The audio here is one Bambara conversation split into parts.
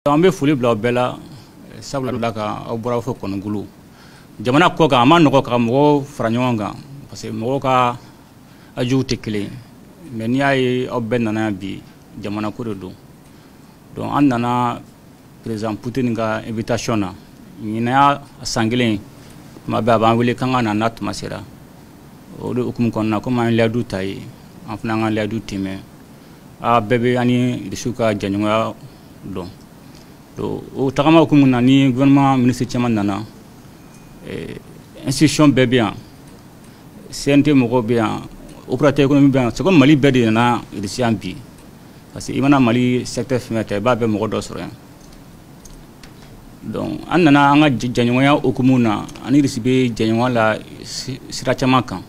An bɛ foli bila bɛɛ la sabula ka aw bɔra fɔ kɔnɔgolo jamana kɔ kan a ma nɔgɔ ka mɔgɔw fara ɲɔgɔn kan parce que mɔgɔw ka ajuw tɛ kelen mais n'i y'a ye aw bɛɛ nana bi jamana ko de don donc an nana président Poutine ka invitation na ɲinɛ san kelen tuma bɛɛ a b'an wele k'an ka na n'a tuma sera o de hukumu kɔnɔna komi an ye layidu ta ye an fana an ka layidu tɛmɛ a bɛɛ bɛ an ni Irisiw ka jɛɲɔgɔnya dɔn o tagama hukumu na ni gouvernement ministre caman nana institution bɛɛ bɛ yan CNT mɔgɔw bɛ yan opérateur économique bɛ yan c'est comme Mali bɛɛ de nana Irisi yan bi parce que i mana Mali secteur fɛn ta i b'a bɛɛ mɔgɔ dɔ sɔrɔ yan donc an nana an ka jɛɲɔgɔnya hukumu na ani Irisi bɛ jɛɲɔgɔnya la sira caman kan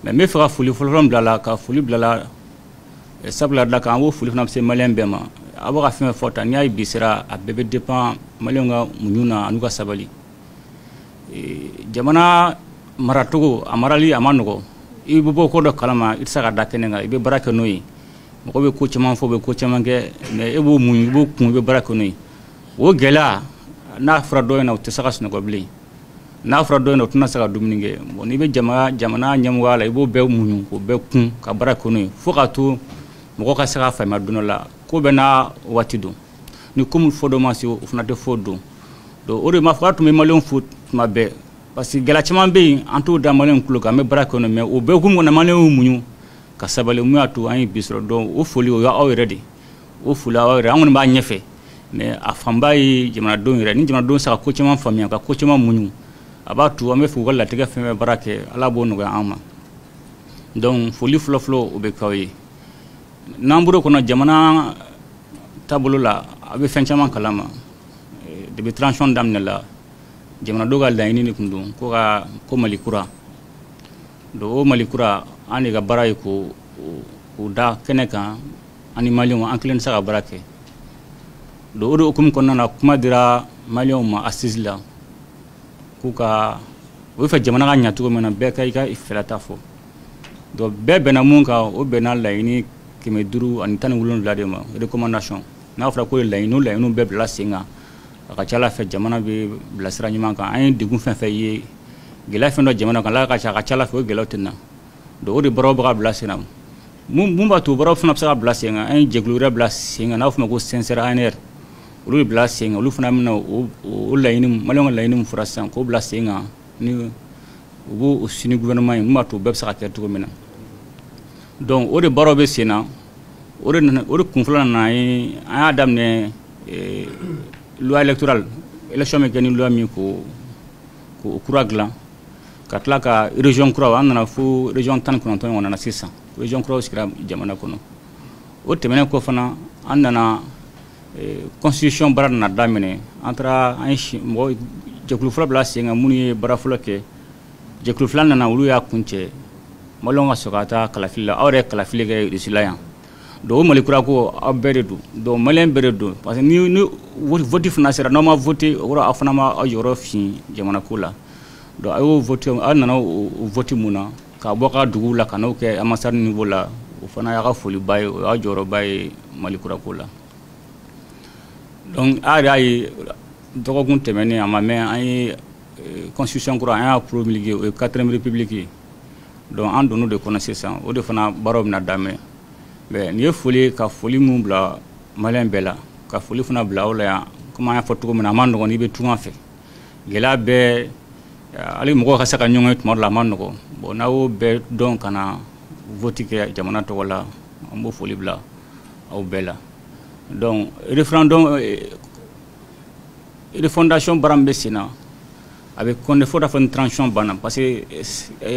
mais n bɛ fɛ ka foli fɔlɔfɔlɔ bila la ka foli bila la sabula da kan an b'o foli fana bɛ se maliyɛn bɛɛ ma a bɛ ka fɛn fɔ tan n'i y'a ye bi sera a bɛɛ bɛ dépend maliyɛnw ka muɲu na an'u ka sabali jamana maracogo a marali a ma nɔgɔ i bɛ bɔ ko dɔ kalama i tɛ se ka da kɛnɛ kan i bɛ baara kɛ n'o ye mɔgɔ bɛ ko caman fɔ u bɛ ko caman kɛ mais e b'o muɲu i b'o kun i bɛ baara kɛ n'o ye o gɛlɛya n'a fɔra dɔ ɲɛna o tɛ se ka sunɔgɔ bilen n'a fɔra dɔ ɲɛna o tɛna se ka dumuni kɛ bon n'i bɛ jamana ɲɛmɔgɔya la i b'o bɛɛ muɲu k'o bɛɛ kun ka baara kɛ n'o ye fo ka to mɔgɔ ka se ka faamuya don dɔ la ko bɛɛ n'a waati don ni ko min fɔ dɔ ma se o fana tɛ fɔ don donc o de ma fɔ tun bɛ maliyɛnw fo tuma bɛɛ parce que gɛlɛya caman bɛ yen an t'o da maliyɛnw tulo kan an bɛ baara kɛ n'o mais o bɛɛ hukumu kɔnɔ maliyɛnw muɲu ka sabali mun y'a to an ye bi sɔrɔ donc o foli o y'aw yɛrɛ de o foli aw yɛrɛ an kɔni b'a ɲɛfɛ mais a fanba ye jamanadenw yɛrɛ ni jamanadenw se ka ko caman faamuya ka ko caman muɲu a b'a to an bɛ fɛ u ka latigɛ fɛn fɛn baara kɛ ala b'o nɔgɔya an ma donc foli fɔlɔfɔlɔ o bɛ k'aw ye n'an bɔra kɔnɔ jamana taabolo la a bɛ fɛn caman kalama depuis transition daminɛ la jamanadenw ka laɲini de tun don ko Mali kura donc o Mali kura an de ka baara ye k'o da kɛnɛ kan ani maliyɛnw an kelen tɛ se ka baara kɛ donc o de hukumu kɔnɔna na kuma dira maliyɛnw ma assise la k'u ka o bɛ fɛ jamana ka ɲɛ cogo min na bɛɛ ka i ka fɛɛrɛ fɔ donc bɛɛ bɛnna mun kan o bɛnna laɲini 517 de ma recommandation n'a fɔra ko laɲiniw bɛɛ bila sen kan a ka ca Ala fɛ jamana bɛ bilasira ɲuman kan an ye degun fɛn fɛn ye gɛlɛya fɛn dɔ jamana kan Ala ka ca a ka ca Ala fɛ o gɛlɛyaw tɛ na donc o de baaraw bɛ ka bila sen na mun b'a to baaraw fana bɛ se ka bila sen kan an ye jɛkulu wɛrɛ bila sen kan n'a fɔ ma ko CNCR ANR olu de bila sen kan olu fana bɛna o laɲini maliyɛnw ka laɲini min fɔra sisan k'o bila sen kan ni u b'o sini gouvernement ye mun b'a to o bɛɛ bɛ se ka kɛ cogo min na donc o de baaraw bɛ sen na o de kun fɔlɔ nana ye an y'a daminɛ loi électorale élection bɛ kɛ ni loi min k'o kura dilan ka tila ka région kuraw an nana fo région 19 ɲɔgɔn na sisan région kuraw sigira jamana kɔnɔ o tɛmɛnen kɔ fana an nana constitution baara nana daminɛ an taara an ye mɔgɔ jɛkulu fɔlɔ bila sen kan minnu ye baara fɔlɔ kɛ jɛkulu filanan nana olu y'a kuncɛ maliyɛnw ka sɔrɔ ka taa kalafili la aw yɛrɛ ye kalafili kɛ Irisi la yan donc o Mali kura ko aw bɛɛ de don donc maliyɛn bɛɛ de don parce que ni vote fana sera n'aw ma vote o kɔrɔ aw fana ma aw jɔyɔrɔ fin jamana ko la donc a y'o vote aw nana o vote mun na ka bɔ ka duguw la ka n'o kɛ ambassade niveau la o fana y'a ka foliba ye o y'a jɔyɔrɔba ye Mali kura ko la donc a yɛrɛ y'a ye dɔgɔkun tɛmɛnen a ma mɛn an ye constitution kura an y'a promulguer o ye 4ème république ye donc an donn'o de kɔnɔ sisan o de fana baaraw bɛna daminɛ mais nin ye foli ka foli mun bila maliyɛn bɛɛ la ka foli fana bila aw la yan komi an y'a fɔ cogo min na a ma nɔgɔn n'i bɛ tunga fɛ gɛlɛya bɛɛ hali mɔgɔw ka se ka ɲɔgɔn ye tuma dɔ la a ma nɔgɔn bon n'a y'o bɛɛ dɔn ka na vote kɛ jamana tɔgɔ la an b'o foli bila aw bɛɛ la donc référendum refondation baara min bɛ sen na a bɛ kɔnɛ fo dafa ni transition banna parce que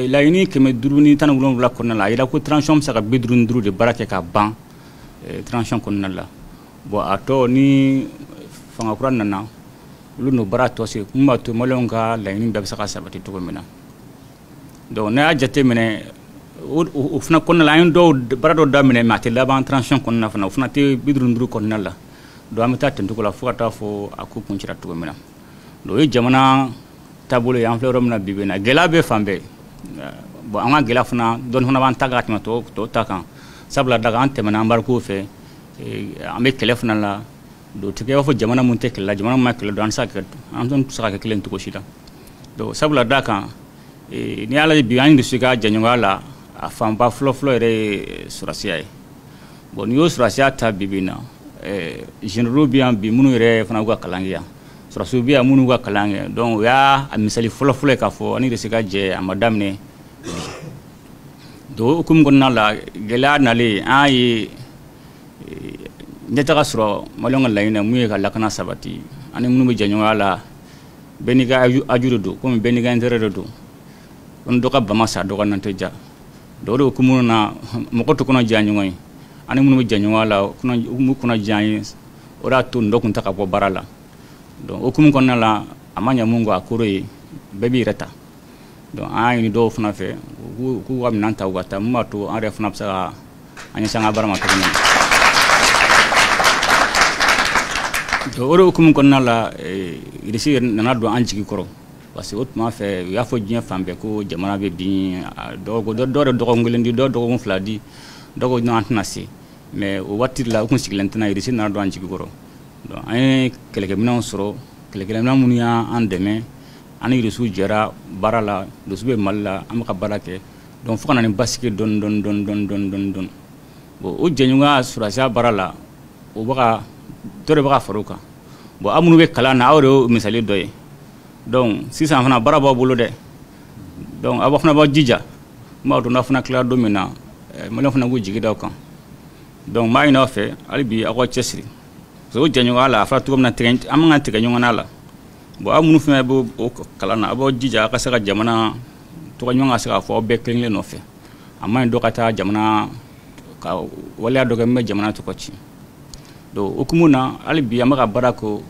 laɲini 517 kɔnɔna la a yira ko transition bɛ se ka 55 de baara kɛ ka ban transition kɔnɔna la bon a tɔ ni fanga kura nana olu n'o baara tɔ se mun b'a to maliyɛnw ka laɲini bɛɛ bɛ se ka sabati cogo min na donc n'a y'a jate minɛ o fana kɔnɔna la an ye baara dɔw daminɛ mais a tɛ laban transition kɔnɔna fana o fana tɛ 55 kɔnɔna la donc an bɛ taa ten cogo la fo ka taa fɔ a ko kun cira cogo min na donc o ye jamana taabolo ye an filɛ yɔrɔ min na bi bi in na gɛlɛya bɛ fan bɛɛ bon an ka gɛlɛya fana dɔɔni fana b'an ta ka tɛmɛ tɔw ta kan sabula daga an tɛmɛna anbariko fɛ an bɛ kɛlɛ fana la don tigɛ b'a fɔ jamana mun tɛ kɛlɛ la jamana mun ma kɛlɛ don an tɛ se ka kɛ kelen cogo si la donc sabula da kan ni ala ye bi an dusu ka jɛɲɔgɔnya la a fanba fɔlɔ-fɔlɔ yɛrɛ ye sɔrɔsiya ye bon n'i y'o sɔrɔsiya ta bi bi in na généraux bi yan bi minnu yɛrɛ fana ka kalan kɛ yan sɔrɔsiw bi yan minnu ka kalan kɛ donc o y'a misali fɔlɔ-fɔlɔ ye k'a fɔ ani de se ka jɛ a ma daminɛ donc hukumu kɔnɔna la gɛlɛya nalen an ye ɲɛtaga sɔrɔ maliyɛnw ka laɲini mun ye ka lakana sabati ani minnu bɛ jɛɲɔgɔnya la bɛɛ n'i ka aju de don komi bɛɛ n'i ka intérêt de don ko ni dɔ ka bama sa dɔ ka nan tɛ ja donc o de hukumu na mɔgɔ tɛ kɔnɔ diya ɲɔgɔn ye ani minnu bɛ jɛɲɔgɔnya la u kɔnɔ diya ye o de y'a to nin dɔ tun ta ka bɔ baara la donc hukumu kɔnɔna la a ma ɲɛ mun kɔ a koro ye bɛɛ b'i yɛrɛ ta donc an y'a ɲini dɔw fana fɛ k'u ka minɛn ta u ka taa mun b'a to an yɛrɛ fana bɛ se ka an ɲɛsin an ka baara ma cogo min na donc o de hukumu kɔnɔna la irisi nana don an jigi kɔrɔ parce que o tuma fɛ u y'a fɔ diɲɛ fan bɛɛ ko jamana bɛ bin dɔw de dɔgɔkun kelen di dɔw dɔgɔkun fila di dɔw ko an tɛna se mais o waati la u tun sigilen tɛna irisi nana don an jigi kɔrɔ donc an ye kɛlɛkɛminɛnw sɔrɔ kɛlɛkɛminɛn minnu y'an dɛmɛ an ni irisiw jɛra baara la irisi bɛ mali la an bɛ ka baara kɛ donc fo ka na ni basigi dɔɔni bon o jɛɲɔgɔnya sɔrɔsiya baara la o bɛ dɔ de bɛ ka fara o kan bon aw minnu bɛ kalan na aw de y'o misali dɔ ye donc sisan fana baara b'aw bolo dɛ donc aw fana b'aw jija n b'a dɔn n'aw fana tilara don min na maliyɛnw fana k'u jigi da aw kan donc n b'a ɲini aw fɛ hali bi aw ka cɛsiri parce que o jɛɲɔgɔnya la a fɔra cogo min na an man kan tigɛ ɲɔgɔn na la bon aw minnu fana b'o kalan na aw b'aw jija aw ka se ka jamana tɔgɔ ɲuman ka se k'a fɔ aw bɛɛ kelen-kelen nɔfɛ a man ɲi dɔ ka taa jamana ka waleya dɔ kɛ min bɛ jamana tɔgɔ ci donc hukumu na hali bi an bɛ ka baara kɛ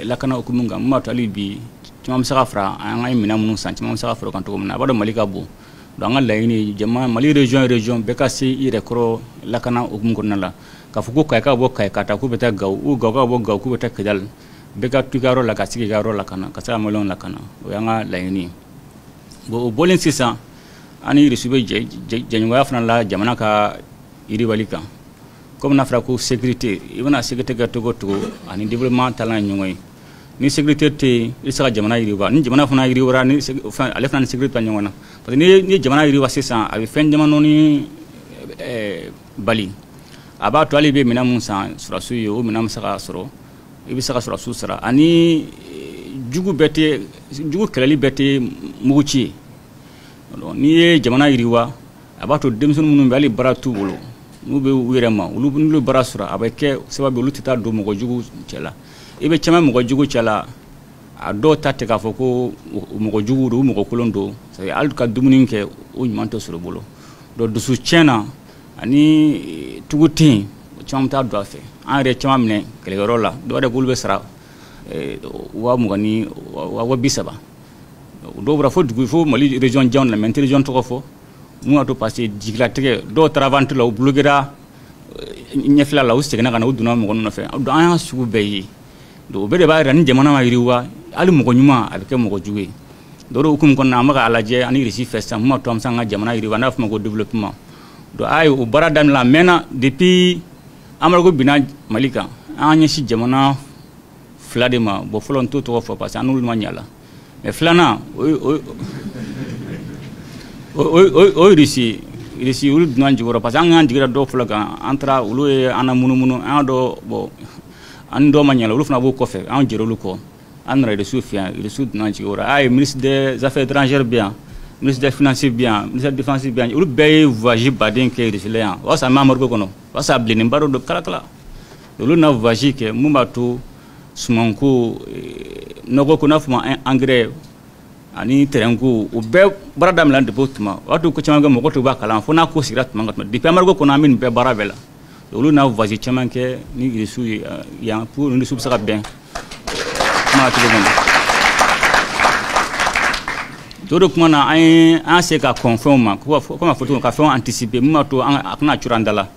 lakana hukumu kan mun b'a to hali bi caman bɛ se ka fara an ka minɛn minnu san caman bɛ se ka fara o kan cogo min na a b'a dɔn mali ka bon donc an ka laɲini jama mali région bɛɛ ka se i yɛrɛ kɔrɔ lakana hukumu kɔnɔna la k'a fɔ ko kayika bɔ kayika ta k'u bɛ taa gawo u gawo ka bɔ gawo k'u bɛ taa kidali bɛɛ ka to i ka yɔrɔ la ka sigi i ka yɔrɔ lakana ka se ka maliyɛnw lakana o y'an ka laɲini ye bon o bɔlen sisan an ni irisi bɛ jɛɲɔgɔnya fana la jamana ka yiriwali kan comme n'a fɔra ko sécurité i bɛna sécurité kɛ cogo o cogo ani développement talan ye ɲɔgɔn ye ni sécurité tɛ yen i bɛ se ka jamana yiriwa ni jamana fana yiriwara ale fana ni sécurité ta ɲɔgɔn na parce que ni ye jamana yiriwa sisan a bɛ fɛn caman bali a b'a to hali bɛ minɛn mun san sɔrɔsiw ye o minɛn bɛ se ka sɔrɔ i bɛ se ka sɔrɔsiw sara ani jugu kɛlɛli bɛɛ tɛ mugu ci ye n'i ye jamana yiriwa a b'a to denmisɛnnin minnu bɛ hali baara t'u bolo n'u bɛ u yɛrɛ ma olu bɛ baara sɔrɔ a bɛ kɛ sababu olu tɛ taa don mɔgɔ jugu cɛ la i bɛ caman mɔgɔ jugu cɛ la a dɔw ta tɛ k'a fɔ ko mɔgɔ jugu don u mɔgɔ kolon don hali ka dumuni kɛ o ɲuman tɛ sɔrɔ bolo donc dusu tiɲɛ na ani tugu tɛ yen caman bɛ taa don a fɛ an yɛrɛ caman minɛ kɛlɛkɛyɔrɔ la dɔw yɛrɛ b'olu bɛ sara 20,000 30,000 dɔw bɔra fo mali région janw la mɛ n tɛ région tɔgɔ fɔ mun y'a to parce que jigilatigɛ dɔw taara vente la u bloquera ɲɛfɛla la u seginna ka na u donna mɔgɔ nɔfɛ an y'a sugu bɛɛ ye donc o bɛɛ de b'a jira ni jamana ma yiriwa hali mɔgɔ ɲuman a bɛ kɛ mɔgɔ jugu ye donc o hukumu kɔnɔna an bɛ k'a lajɛ ani irisi fɛ sisan mun b'a to an bɛ se an ka jamana yiriwa n'a bɛ f'o ma ko développement donc a ye o baara daminɛ a mɛnna depuis Amadu binna Mali kan an ɲɛsin jamana fila de ma bon fɔlɔ n t'o tɔgɔ fɔ parce que an n'olu ma ɲɛ la mais filanan o irisi olu donna jigiyɔrɔ parce que an k'an jigira dɔw fɔlɔ kan an taara olu ye an na munumunu an y'a dɔn bon an dɔw ma ɲɛ la olu fana b'o kɔfɛ an jɛra olu kɔ an nana irisiw fɛ yan irisiw donna jigiyɔrɔ a ye ministre des affaires étrangères bɛ yan ministre des finances bɛ yan ministre de défense bɛ yan olu bɛɛ ye voyage baden kɛ irisi la yan o y'a sɔrɔ an bɛ Amadu kɔnɔ o y'a sɔrɔ a bilenninba dɔ don kala olu na voyage kɛ mun b'a to sumanko nɔgɔ ko n'a fɔ ma engrais ani terrain ko o bɛɛ baara daminɛ depuis o tuma o y'a to ko caman kɛ mɔgɔ tun b'a kalan fo n'a ko sigira tuma ka tuma depuis Amadu kɔnɔ an bɛ nin bɛɛ baara bɛɛ la olu n'a voyage caman kɛ ni irisiw ye yan pour irisiw bɛ se ka bɛn kuma na cogo min na to de kuma na an se ka kɔn fɛnw ma comme a fɔ cogo ka fɛnw anticiper mun b'a to a kana curu an da la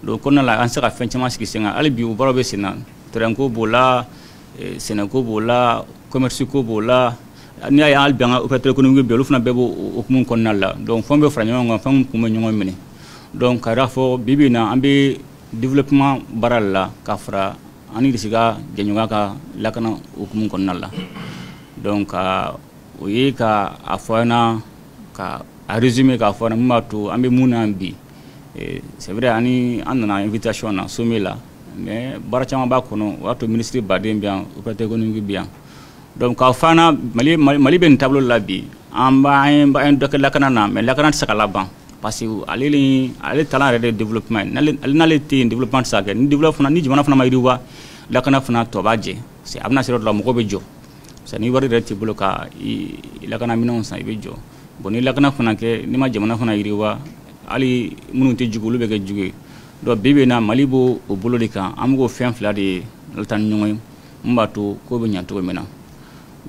donc kɔnɔna la an se ka fɛn caman sigi sen kan hali bi o baaraw bɛ sen na terrain ko b'o la sɛnɛko b'o la commerce ko b'o la ni ay al bien opérateur économique be lu fana bebo okumun konnalla donc fombe franyo ngam fam kuma nyongo mini donc rafo bibina ambe développement baralla kafra ani disiga genyuga ka lakana okumun konnalla donc oyi ka afana ka a résumé ka afana matu ambe munambi c'est vrai ani anna invitation na somila mais barachama ba kono wato ministre badem bien opérateur économique bien donc ka fana mali ben tableau labi amba en doke lakana na mais lakana sakala ban parce que ale talent de développement n'ale te développement ça que ni développement ni jumana fana mayriwa lakana fana tobaje c'est abna sero la moko bejo c'est ni wari reti bloka lakana minon sa bejo boni lakana fana ke ni ma jamana fana iriwa ali munu te jugulu be ke juge do bebe na malibo o bolo de kan amgo fen fla de tan nyongoy mbato ko be nyanto mena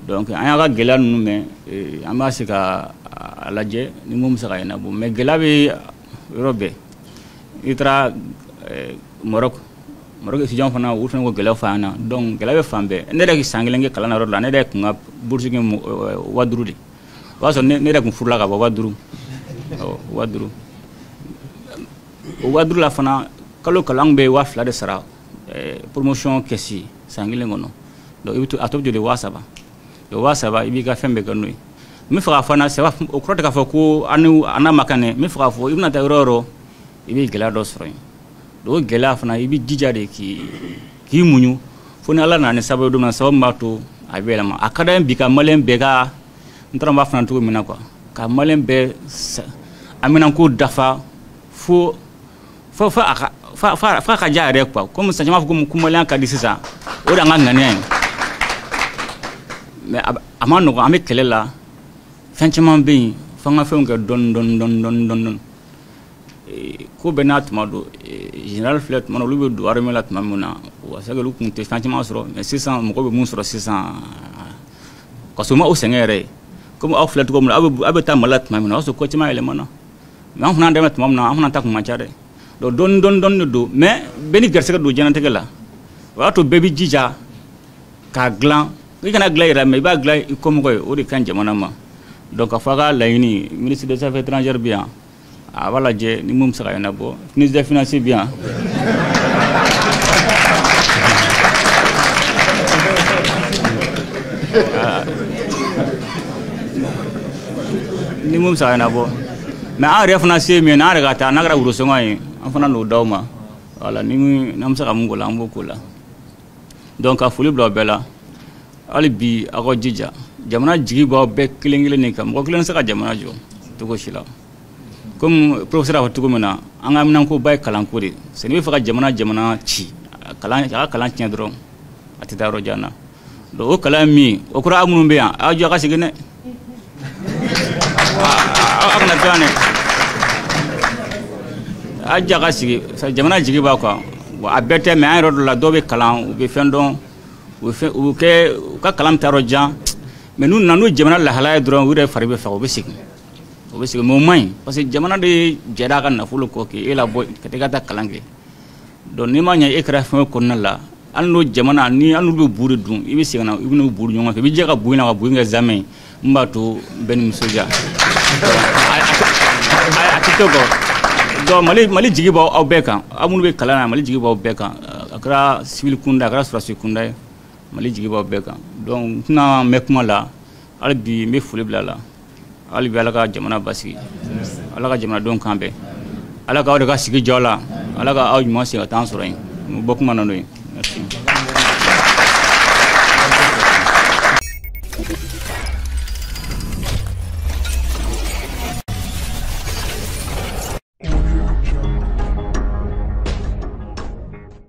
donc anya ga gela nu me amase ka alaje ni mum sa kayna bu me gela be robe itra Morocco étudiant fana wurfana ko gela fana donc gela be fambe ne de sangilenge kala na rodla ne de kunga bursuge waduru de waso ne de kun furla ka waduru waduru wadru la fana kalo kalang be wa fla de sara promotion kesi sangile ngono do ibitu atop de wasaba ibi ka fembe kanui mi fara fana se wa o krota ka fako anu ana makane mi fara fo ibna ta roro ibi gela do soro do gela fana ibi jijade ki munyu fona ala na ne sababu do na sababu mato abela ma akada bi ka malen be ga ntara ma fana to mina quoi ka malen be amina ko dafa fo fa ka jare quoi comme ça jama ko malen ka disisa o da ngane mais amano ko ame kelela fenchement be fanga fe nga don ko benat mado général flet mano lu be do armelat mamuna wa saga lu kunte fenchement soro mais 600 mo ko be mun soro 600 ko suma o sengere comme au flet ko mo abe ta malat mamuna so ko tima ele mano mais on fana demet mamna on fana tak ma tiare do don do mais beni gerse do janante gela wato bebi jija ka glan ni kana glan mais ba glan comme ko o de kan jamana ma donc afaga layini ministre des affaires étrangères bien voilà je ni mum saka na bo ministre des finances bien ni mum saka na bo mais a refinancier mais na daga ta na gara wuro songai afana no dawma voilà ni nam saka mun gola ambo kula donc a fuli bla bela ali bi ako jija jamana jigi ba be kilingile ni kam ko kilen saka jamana jo to ko shila comme professeur a to ko mena an ga minan ko bay kalan ko de se ni fa jamana ci kalan ci dron atita ro jana do o kalan mi o kura amunu be a jo ka sigene akna tane aja ka sigi jamana jigi ba ko a bete me an ro la do be kalan be fendon u ke ka kalam taro jan mais nous nanu jamana la halaya dron wure farbe fa obesik mo mai parce que jamana de jeda kan na fulu ko ke ela boy kete ta kalange don ni ma nya ekra fa ko nalla anno jamana ni anu be buru dun ibi sigana ibnu buru nyoma ke bi je ka buina ka buinga zaman mbato ben musoja atitogo do mali jigi ba aw beka amunu be kalana mali jigi ba beka akra civil kunda akra surasi kunda mali jigi ba beka donc na mekuma la albi me fuli blala albi alaka jamana basi alaka jamana don kambe alaka o de ka sigi jola alaka aw mo si tan soro bokuma nono